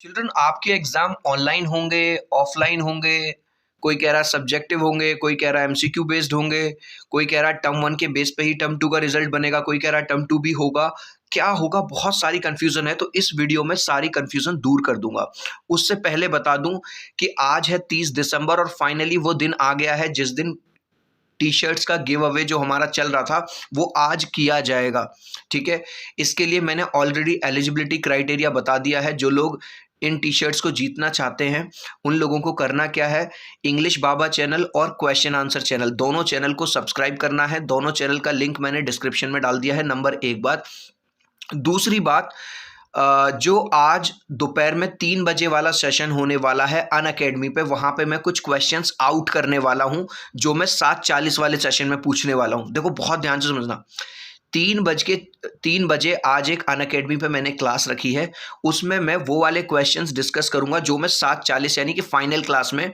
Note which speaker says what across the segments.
Speaker 1: Children आपके exam online होंगे, offline होंगे? कोई कह रहा है सब्जेक्टिव होंगे, कोई कह रहा है एमसीक्यू बेस्ड होंगे, कोई कह रहा है टर्म वन के बेस पे ही टर्म टू का रिजल्ट बनेगा, कोई कह रहा है टर्म टू भी होगा। क्या होगा? बहुत सारी कंफ्यूजन है, तो इस वीडियो में सारी कंफ्यूजन दूर कर दूंगा। उससे पहले बता दूं कि आज है 30 दिसंबर और फाइनली वो दिन आ गया है जिस दिन टी शर्ट्स का गिव अवे जो हमारा चल रहा था वो आज किया जाएगा। ठीक है, इसके लिए मैंने ऑलरेडी एलिजिबिलिटी क्राइटेरिया बता दिया है। जो लोग इन टी शर्ट्स को जीतना चाहते हैं उन लोगों को करना क्या है, इंग्लिश बाबा चैनल और क्वेश्चन आंसर चैनल दोनों चैनल को सब्सक्राइब करना है। दोनों चैनल का लिंक मैंने डिस्क्रिप्शन में डाल दिया है। नंबर एक बात। दूसरी बात, जो आज दोपहर में 3 बजे वाला सेशन होने वाला है अनअकैडमी पे, वहां पे मैं कुछ क्वेश्चंस आउट करने वाला हूं जो मैं 7:40 वाले सेशन में पूछने वाला हूं। देखो बहुत ध्यान से समझना। 3 बजे आज एक अनअकैडमी पे मैंने क्लास रखी है, उसमें मैं वो वाले क्वेश्चंस डिस्कस करूंगा जो मैं 7:40 यानी कि फाइनल क्लास में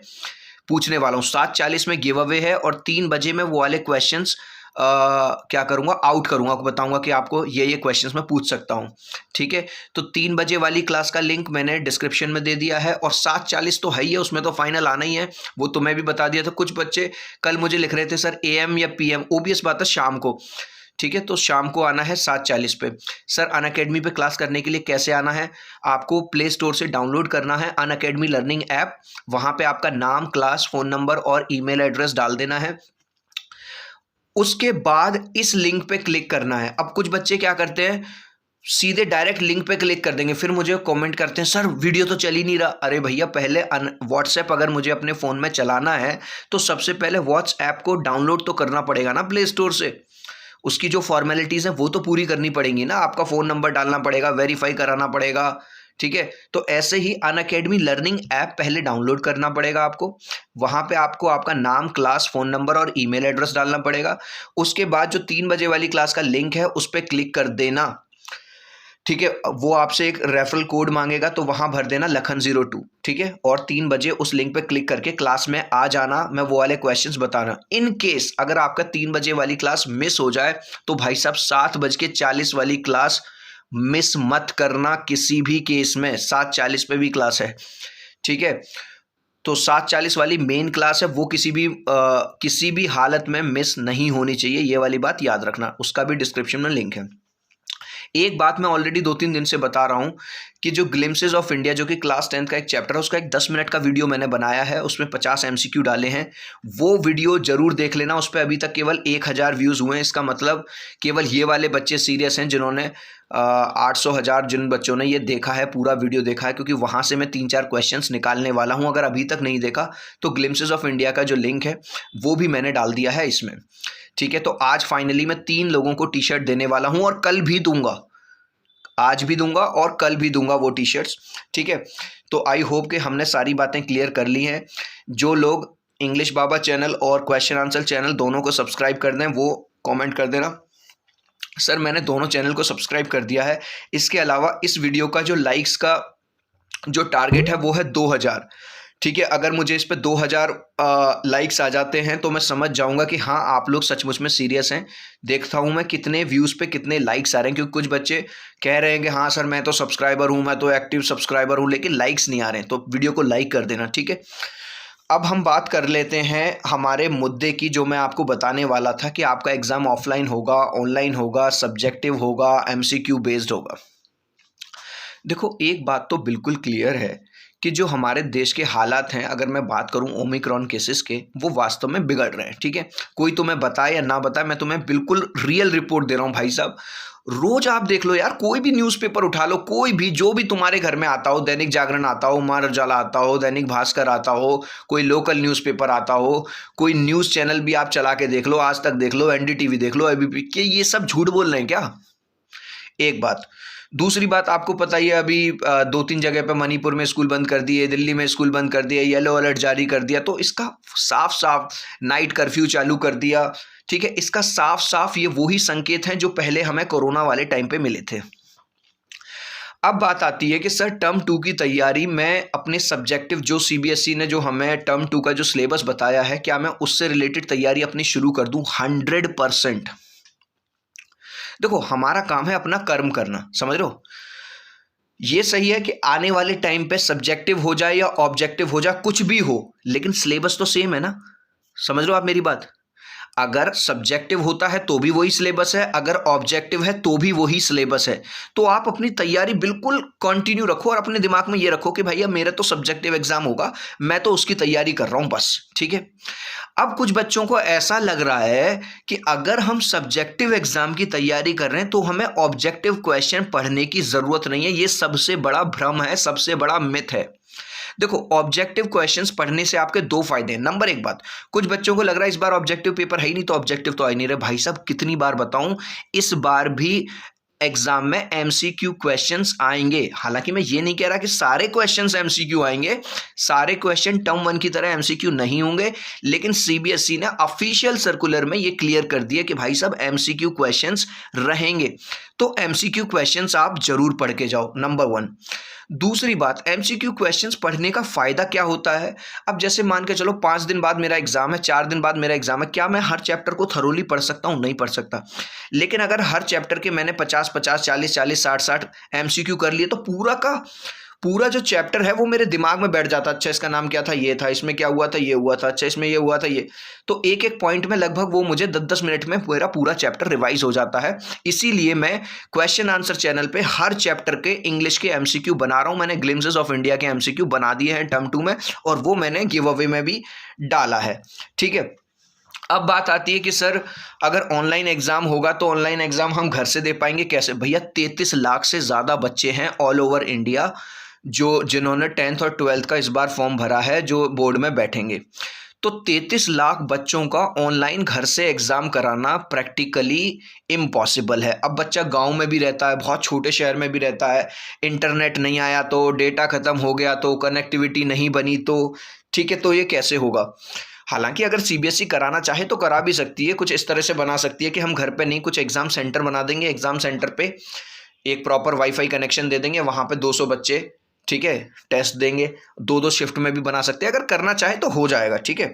Speaker 1: पूछने वाला हूँ। 7:40 में गिव अवे है और 3 बजे मैं वो वाले क्वेश्चंस क्या करूंगा, आउट करूंगा, बताऊंगा कि आपको ये क्वेश्चंस मैं पूछ सकता हूं। ठीक है, तो 3 बजे वाली क्लास का लिंक मैंने डिस्क्रिप्शन में दे दिया है और 7:40 तो है ही है, उसमें तो फाइनल आना ही है। वो तो मैं भी बता दिया था। कुछ बच्चे कल मुझे लिख रहे थे सर एएम या पीएम, ओबीएस बात है शाम को। ठीक है, तो शाम को आना है 7:40 पे। सर अनअकैडमी पे क्लास करने के लिए कैसे आना है? आपको प्ले स्टोर से डाउनलोड करना है अनअकैडमी लर्निंग ऐप। वहां पे आपका नाम, क्लास, फोन नंबर और ईमेल एड्रेस डाल देना है। उसके बाद इस लिंक पे क्लिक करना है। अब कुछ बच्चे क्या करते हैं, सीधे डायरेक्ट लिंक पे क्लिक कर देंगे, फिर मुझे कमेंट करते हैं सर वीडियो तो चल ही नहीं रहा। अरे भैया, पहले व्हाट्सएप अगर मुझे अपने फ़ोन में चलाना है तो सबसे पहले व्हाट्सएप को डाउनलोड तो करना पड़ेगा ना प्ले स्टोर से। उसकी जो फॉर्मेलिटीज़ हैं वो तो पूरी करनी पड़ेंगी ना। आपका फ़ोन नंबर डालना पड़ेगा, वेरीफाई कराना पड़ेगा। ठीक है, तो ऐसे ही अनअकैडमी लर्निंग ऐप पहले डाउनलोड करना पड़ेगा आपको। वहां पे आपको आपका नाम, क्लास, फोन नंबर और ईमेल एड्रेस डालना पड़ेगा। उसके बाद जो 3 बजे वाली क्लास का लिंक है उस पर क्लिक कर देना। ठीक है, वो आपसे एक रेफरल कोड मांगेगा तो वहां भर देना लखन02। ठीक है, और 3 बजे उस लिंक पे क्लिक करके क्लास में आ जाना। मैं वो वाले क्वेश्चंस बताना। इन केस अगर आपका 3 बजे वाली क्लास मिस हो जाए तो भाई साहब 7:40 वाली क्लास मिस मत करना किसी भी केस में। 7:40 पे भी क्लास है। ठीक है, तो 7:40 वाली मेन क्लास है, वो किसी भी हालत में मिस नहीं होनी चाहिए। ये वाली बात याद रखना। उसका भी डिस्क्रिप्शन में लिंक है। एक बात मैं ऑलरेडी 2-3 दिन से बता रहा हूं कि जो ग्लिम्सेस ऑफ इंडिया जो कि क्लास 10th का एक चैप्टर है, उसका एक 10 मिनट का वीडियो मैंने बनाया है। उसमें 50 एमसीक्यू डाले हैं। वो वीडियो जरूर देख लेना। उस पर अभी तक केवल 1000 व्यूज़ हुए हैं। इसका मतलब केवल ये वाले बच्चे सीरियस हैं जिन्होंने 800 1000 जिन बच्चों ने ये देखा है, पूरा वीडियो देखा है, क्योंकि वहां से मैं 3-4 क्वेश्चंस निकालने वाला हूं। अगर अभी तक नहीं देखा तो ग्लिम्सेस ऑफ इंडिया का जो लिंक है वो भी मैंने डाल दिया है इसमें। ठीक है, तो आज फाइनली मैं 3 लोगों को टी शर्ट देने वाला हूं और कल भी दूंगा। आज भी दूंगा और कल भी दूंगा वो टी शर्ट्स। ठीक है, तो आई होप कि हमने सारी बातें क्लियर कर ली हैं। जो लोग इंग्लिश बाबा चैनल और क्वेश्चन आंसर चैनल दोनों को सब्सक्राइब कर दें वो कमेंट कर देना सर मैंने दोनों चैनल को सब्सक्राइब कर दिया है। इसके अलावा इस वीडियो का जो लाइक्स का जो टारगेट है वो है 2000। ठीक है, अगर मुझे इस पे 2000 लाइक्स आ जाते हैं तो मैं समझ जाऊंगा कि हाँ आप लोग सचमुच में सीरियस हैं। देखता हूं मैं कितने व्यूज पे कितने लाइक्स आ रहे हैं, क्योंकि कुछ बच्चे कह रहे हैं कि हाँ सर मैं तो सब्सक्राइबर हूं, मैं तो एक्टिव सब्सक्राइबर हूं, लेकिन लाइक्स नहीं आ रहे हैं। तो वीडियो को लाइक कर देना। ठीक है, अब हम बात कर लेते हैं हमारे मुद्दे की, जो मैं आपको बताने वाला था कि आपका एग्जाम ऑफलाइन होगा, ऑनलाइन होगा, सब्जेक्टिव होगा, एमसीक्यू बेस्ड होगा। देखो एक बात तो बिल्कुल क्लियर है कि जो हमारे देश के हालात हैं, अगर मैं बात करूं ओमिक्रॉन केसेस के, वो वास्तव में बिगड़ रहे हैं। ठीक है, कोई तुम्हें बताए या ना बताए, मैं तुम्हें बिल्कुल रियल रिपोर्ट दे रहा हूं भाई साहब। रोज आप देख लो यार, कोई भी न्यूज़पेपर उठा लो, कोई भी जो भी तुम्हारे घर में आता हो, दैनिक जागरण आता हो, अमर उजाला आता हो, दैनिक भास्कर आता हो, कोई लोकल न्यूज़पेपर आता हो, कोई न्यूज़ चैनल भी आप चला के देख लो, आज तक देख लो, एनडीटीवी देख लो, एबीपी के, ये सब झूठ बोल रहे हैं क्या? एक बात। दूसरी बात, आपको पता ही है अभी 2-3 जगह पे मणिपुर में स्कूल बंद कर दिए, दिल्ली में स्कूल बंद कर दिए, येलो अलर्ट जारी कर दिया। तो इसका साफ साफ नाइट कर्फ्यू चालू कर दिया। ठीक है, इसका साफ साफ ये वही संकेत हैं जो पहले हमें कोरोना वाले टाइम पे मिले थे। अब बात आती है कि सर टर्म 2 की तैयारी मैं अपने सब्जेक्टिव जो सीबीएसई ने जो हमें टर्म 2 का जो सिलेबस बताया है, क्या मैं उससे रिलेटेड तैयारी अपनी शुरू कर दूं 100%? देखो हमारा काम है अपना कर्म करना, समझ रहे हो। ये सही है कि आने वाले टाइम पे सब्जेक्टिव हो जाए या ऑब्जेक्टिव हो जाए, कुछ भी हो, लेकिन सिलेबस तो सेम है ना। समझ लो आप मेरी बात। अगर सब्जेक्टिव होता है तो भी वही सिलेबस है, अगर ऑब्जेक्टिव है तो भी वही सिलेबस है। तो आप अपनी तैयारी बिल्कुल कंटिन्यू रखो और अपने दिमाग में ये रखो कि भैया मेरा तो सब्जेक्टिव एग्जाम होगा, मैं तो उसकी तैयारी कर रहा हूं बस, ठीक है। अब कुछ बच्चों को ऐसा लग रहा है कि अगर हम सब्जेक्टिव एग्जाम की तैयारी कर रहे हैं तो हमें ऑब्जेक्टिव क्वेश्चन पढ़ने की जरूरत नहीं है। ये सबसे बड़ा भ्रम है, सबसे बड़ा मिथ है। देखो, ऑब्जेक्टिव क्वेश्चंस पढ़ने से आपके दो फायदे हैं। नंबर एक बात, कुछ बच्चों को लग रहा है इस बार ऑब्जेक्टिव पेपर है ही नहीं तो ऑब्जेक्टिव तो आ ही नहीं रहे। भाई साहब कितनी बार बताऊं, इस बार भी एग्जाम में एमसीक्यू क्वेश्चंस आएंगे। हालांकि मैं ये नहीं कह रहा कि सारे क्वेश्चंस एमसीक्यू आएंगे, सारे क्वेश्चन टर्म 1 की तरह एमसीक्यू नहीं होंगे, लेकिन सीबीएसई ने ऑफिशियल सर्कुलर में ये क्लियर कर दिया कि भाई साहब एमसीक्यू क्वेश्चंस रहेंगे। तो एमसीक्यू क्वेश्चंस आप जरूर पढ़ के जाओ, नंबर 1। दूसरी बात, एमसीक्यू क्वेश्चंस पढ़ने का फायदा क्या होता है। अब जैसे मान के चलो 5 दिन बाद मेरा एग्जाम है, 4 दिन बाद मेरा एग्जाम है, क्या मैं हर चैप्टर को थरोली पढ़ सकता हूं? नहीं पढ़ सकता। लेकिन अगर हर चैप्टर के मैंने 50-50, 40-40, 60-60 एमसीक्यू कर लिए तो पूरा का पूरा जो चैप्टर है वो मेरे दिमाग में बैठ जाता। अच्छा इसका नाम क्या था, ये था, इसमें क्या हुआ था, ये हुआ था, अच्छा इसमें ये हुआ था, ये। तो एक एक पॉइंट में लगभग वो मुझे 10-10 मिनट में मेरा पूरा चैप्टर रिवाइज हो जाता है। इसीलिए मैं क्वेश्चन आंसर चैनल पे हर चैप्टर के इंग्लिश के एमसीक्यू बना रहा हूं। मैंने ग्लिम्सेस ऑफ इंडिया के एमसीक्यू बना दिए हैं टर्म 2 में, और वो मैंने गिव अवे में भी डाला है, ठीक है। अब बात आती है कि सर अगर ऑनलाइन एग्जाम होगा तो ऑनलाइन एग्जाम हम घर से दे पाएंगे कैसे? भैया 33 लाख से ज्यादा बच्चे हैं ऑल ओवर इंडिया जिन्होंने 10th और 12th का इस बार फॉर्म भरा है, जो बोर्ड में बैठेंगे। तो 33 लाख बच्चों का ऑनलाइन घर से एग्जाम कराना प्रैक्टिकली इम्पॉसिबल है। अब बच्चा गांव में भी रहता है, बहुत छोटे शहर में भी रहता है, इंटरनेट नहीं आया तो, डेटा खत्म हो गया तो, कनेक्टिविटी नहीं बनी तो, ठीक है, तो ये कैसे होगा? हालांकि अगर सीबीएसई कराना चाहे तो करा भी सकती है, कुछ इस तरह से बना सकती है कि हम घर पे नहीं, कुछ एग्जाम सेंटर बना देंगे, एग्जाम सेंटर पे एक प्रॉपर वाईफाई कनेक्शन दे देंगे, वहां पे 200 बच्चे, ठीक है, टेस्ट देंगे। 2-2 शिफ्ट में भी बना सकते हैं, अगर करना चाहे तो हो जाएगा, ठीक है।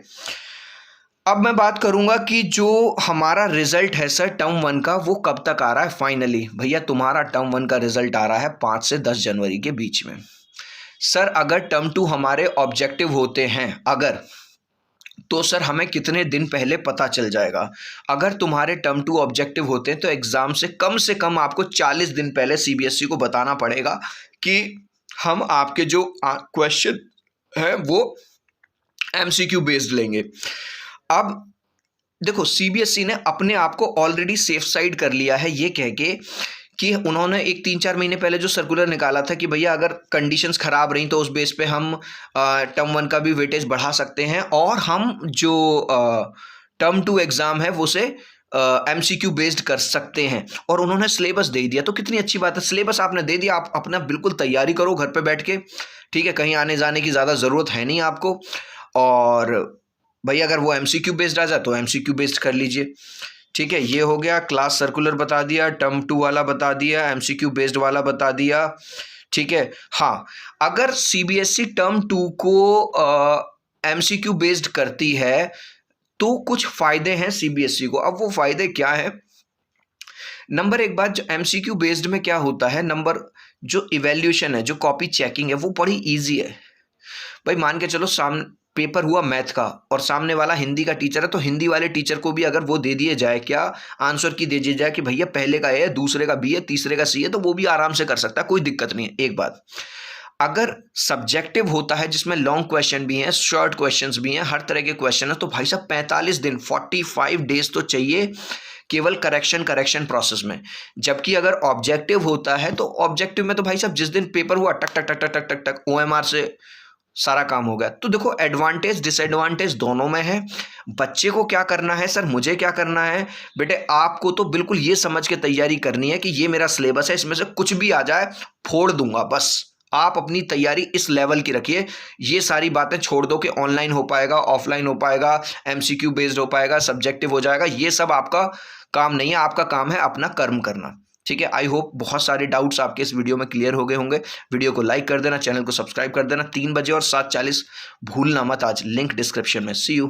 Speaker 1: अब मैं बात करूंगा कि जो हमारा रिजल्ट है सर टर्म 1 का, वो कब तक आ रहा है फाइनली। भैया तुम्हारा टर्म 1 का रिजल्ट आ रहा है 5 से 10 जनवरी के बीच में। सर अगर टर्म 2 हमारे ऑब्जेक्टिव होते हैं, अगर, तो सर हमें कितने दिन पहले पता चल जाएगा? अगर तुम्हारे टर्म 2 ऑब्जेक्टिव होते हैं तो एग्जाम से कम आपको 40 दिन पहले सीबीएसई को बताना पड़ेगा कि हम आपके जो क्वेश्चन है वो एमसीक्यू बेस्ड लेंगे। अब देखो, सीबीएसई ने अपने आप को ऑलरेडी सेफ साइड कर लिया है ये कह के कि उन्होंने एक 3-4 महीने पहले जो सर्कुलर निकाला था कि भैया अगर कंडीशंस खराब रही तो उस बेस पे हम टर्म 1 का भी वेटेज बढ़ा सकते हैं, और हम जो टर्म 2 एग्जाम है वो से एमसीक्यू बेस्ड कर सकते हैं। और उन्होंने सिलेबस दे दिया, तो कितनी अच्छी बात है। सिलेबस आपने दे दिया, आप अपना बिल्कुल तैयारी करो घर पे बैठ के, ठीक है, कहीं आने जाने की ज़्यादा ज़रूरत है नहीं आपको। और भैया अगर वो एमसीक्यू बेस्ड आ जाए तो एमसीक्यू बेस्ड कर लीजिए, ठीक है। ये हो गया, क्लास सर्कुलर बता दिया, टर्म 2 वाला बता दिया, एमसीक्यू बेस्ड वाला बता दिया, ठीक है। हाँ, अगर सीबीएसई टर्म 2 को एमसीक्यू बेस्ड करती है तो कुछ फायदे हैं सीबीएसई को। अब वो फायदे क्या है? नंबर एक बात, जो एमसीक्यू बेस्ड में क्या होता है, नंबर जो इवैल्यूएशन है, जो कॉपी चेकिंग है, वो बड़ी इजी है। भाई मान के चलो सामने पेपर हुआ मैथ का और सामने वाला हिंदी का टीचर है, तो हिंदी वाले टीचर को भी अगर वो दे दिए जाए, क्या आंसर की दे दी जाए कि भैया पहले का ए है, दूसरे का बी है, तीसरे का सी है, तो वो भी आराम से कर सकता है, कोई दिक्कत नहीं है। एक बात, अगर सब्जेक्टिव होता है जिसमें लॉन्ग क्वेश्चन भी हैं, शॉर्ट क्वेश्चंस भी हैं, हर तरह के क्वेश्चन है, तो भाई साहब 45 दिन 45 डेज तो चाहिए केवल करेक्शन प्रोसेस में। जबकि अगर ऑब्जेक्टिव होता है तो ऑब्जेक्टिव में तो भाई साहब जिस दिन पेपर हुआ टक टक टक टक टक टक टक ओएमआर से सारा काम हो गया। तो देखो, एडवांटेज डिसएडवांटेज दोनों में है। बच्चे को क्या करना है सर, मुझे क्या करना है बेटे, आपको तो बिल्कुल ये समझ के तैयारी करनी है कि ये मेरा सिलेबस है, इसमें से कुछ भी आ जाए फोड़ दूंगा, बस आप अपनी तैयारी इस लेवल की रखिए। ये सारी बातें छोड़ दो कि ऑनलाइन हो पाएगा, ऑफलाइन हो पाएगा, एमसीक्यू बेस्ड हो पाएगा, सब्जेक्टिव हो जाएगा, ये सब आपका काम नहीं है। आपका काम है अपना कर्म करना, ठीक है। आई होप बहुत सारे डाउट्स आपके इस वीडियो में क्लियर हो गए होंगे। वीडियो को लाइक कर देना, चैनल को सब्सक्राइब कर देना। 3 बजे और 7:40 भूलना मत आज, लिंक डिस्क्रिप्शन में। सी यू।